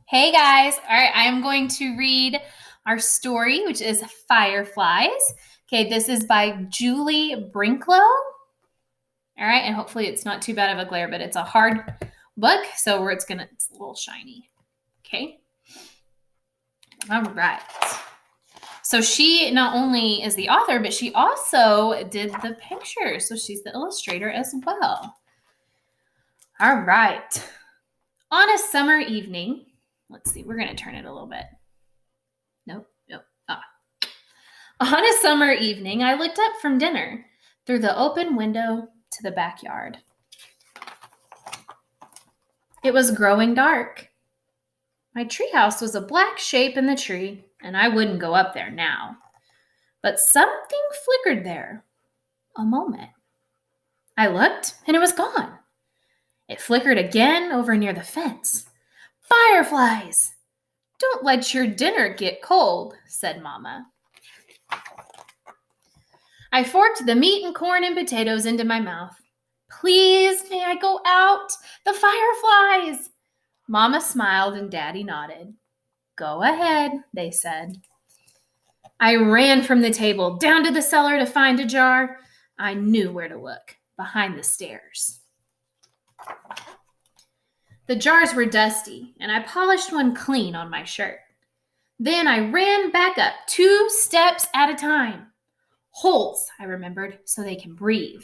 Hey guys. All right, I am going to read our story, which is Fireflies. Okay, this is by Julie Brinklow. All right, and hopefully it's not too bad of a glare, but it's a hard book, so it's a little shiny. Okay. All right. So she not only is the author, but she also did the pictures. So she's the illustrator as well. All right. On a summer evening, let's see, we're going to turn it a little bit. Nope. On a summer evening, I looked up from dinner through the open window to the backyard. It was growing dark. My treehouse was a black shape in the tree, and I wouldn't go up there now. But something flickered there. A moment. I looked, and it was gone. It flickered again over near the fence. Fireflies! Don't let your dinner get cold, said Mama. I forked the meat and corn and potatoes into my mouth. Please, may I go out? The fireflies! Mama smiled and Daddy nodded. Go ahead, they said. I ran from the table down to the cellar to find a jar. I knew where to look, behind the stairs. The jars were dusty, and I polished one clean on my shirt. Then I ran back up 2 steps at a time. Holes, I remembered, so they can breathe.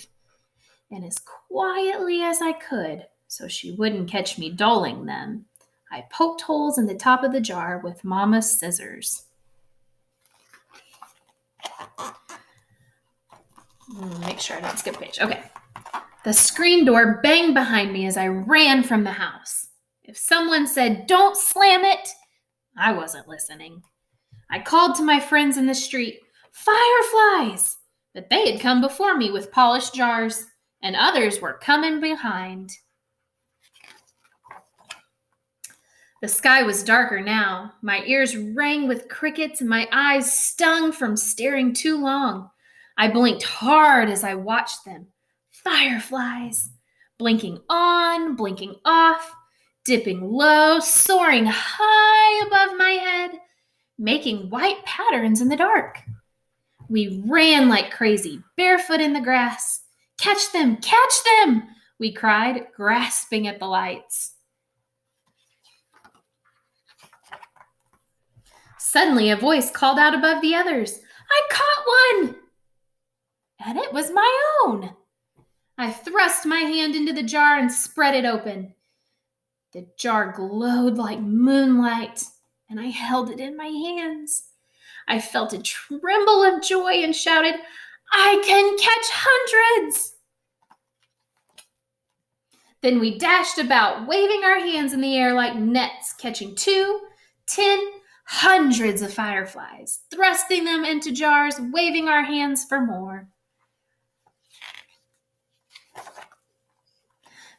And as quietly as I could, so she wouldn't catch me doling them, I poked holes in the top of the jar with Mama's scissors. Make sure I don't skip a page. Okay. The screen door banged behind me as I ran from the house. If someone said, "Don't slam it," I wasn't listening. I called to my friends in the street, "Fireflies!" But they had come before me with polished jars, and others were coming behind. The sky was darker now. My ears rang with crickets and my eyes stung from staring too long. I blinked hard as I watched them. Fireflies! Blinking on, blinking off, dipping low, soaring high above my head, making white patterns in the dark. We ran like crazy, barefoot in the grass. Catch them! Catch them! We cried, grasping at the lights. Suddenly, a voice called out above the others, "I caught one!" And it was my own. I thrust my hand into the jar and spread it open. The jar glowed like moonlight, and I held it in my hands. I felt a tremble of joy and shouted, "I can catch hundreds!" Then we dashed about, waving our hands in the air like nets, catching 2, 10, hundreds of fireflies, thrusting them into jars, waving our hands for more.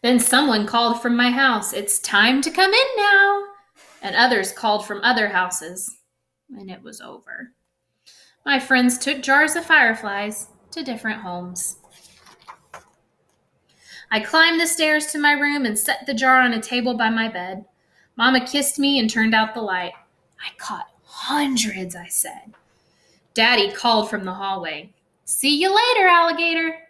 Then someone called from my house, "It's time to come in now." And others called from other houses. And it was over. My friends took jars of fireflies to different homes. I climbed the stairs to my room and set the jar on a table by my bed. Mama kissed me and turned out the light. "I caught hundreds," I said. Daddy called from the hallway, "See you later, alligator."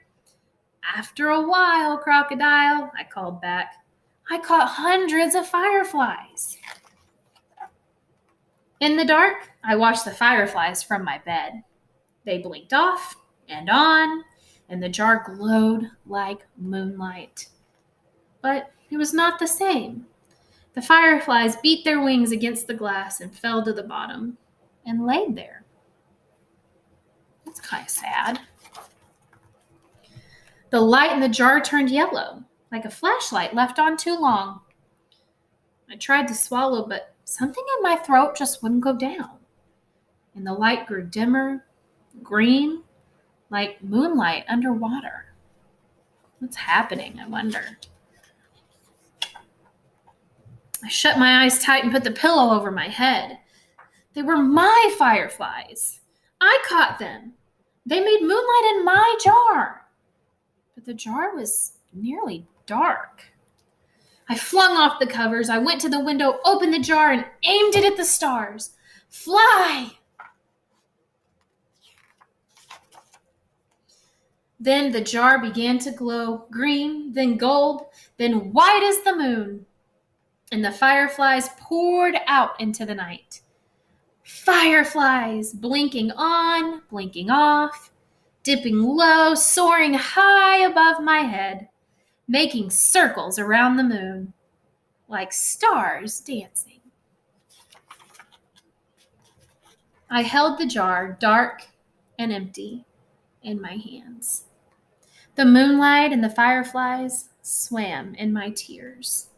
"After a while, crocodile," I called back. I caught hundreds of fireflies. In the dark, I watched the fireflies from my bed. They blinked off and on, and the jar glowed like moonlight. But it was not the same. The fireflies beat their wings against the glass and fell to the bottom and laid there. That's kind of sad. The light in the jar turned yellow, like a flashlight left on too long. I tried to swallow, but something in my throat just wouldn't go down. And the light grew dimmer, green, like moonlight underwater. What's happening, I wonder? I shut my eyes tight and put the pillow over my head. They were my fireflies. I caught them. They made moonlight in my jar. But the jar was nearly dark. I flung off the covers. I went to the window, opened the jar, and aimed it at the stars. Fly! Then the jar began to glow, green, then gold, then white as the moon. And the fireflies poured out into the night. Fireflies, blinking on, blinking off, dipping low, soaring high above my head, making circles around the moon, like stars dancing. I held the jar, dark and empty, in my hands. The moonlight and the fireflies swam in my tears.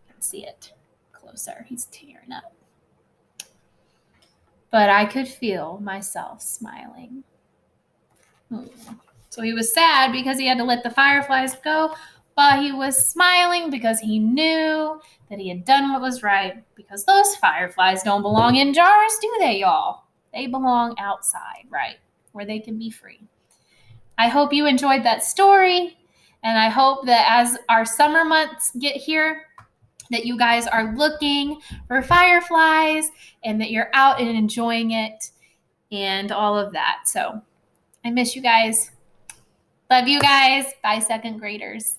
You can see it closer. He's tearing up. But I could feel myself smiling. So he was sad because he had to let the fireflies go, but he was smiling because he knew that he had done what was right, because those fireflies don't belong in jars, do they, y'all? They belong outside, right, where they can be free. I hope you enjoyed that story, and I hope that as our summer months get here, that you guys are looking for fireflies and that you're out and enjoying it and all of that. So I miss you guys. Love you guys. Bye, second graders.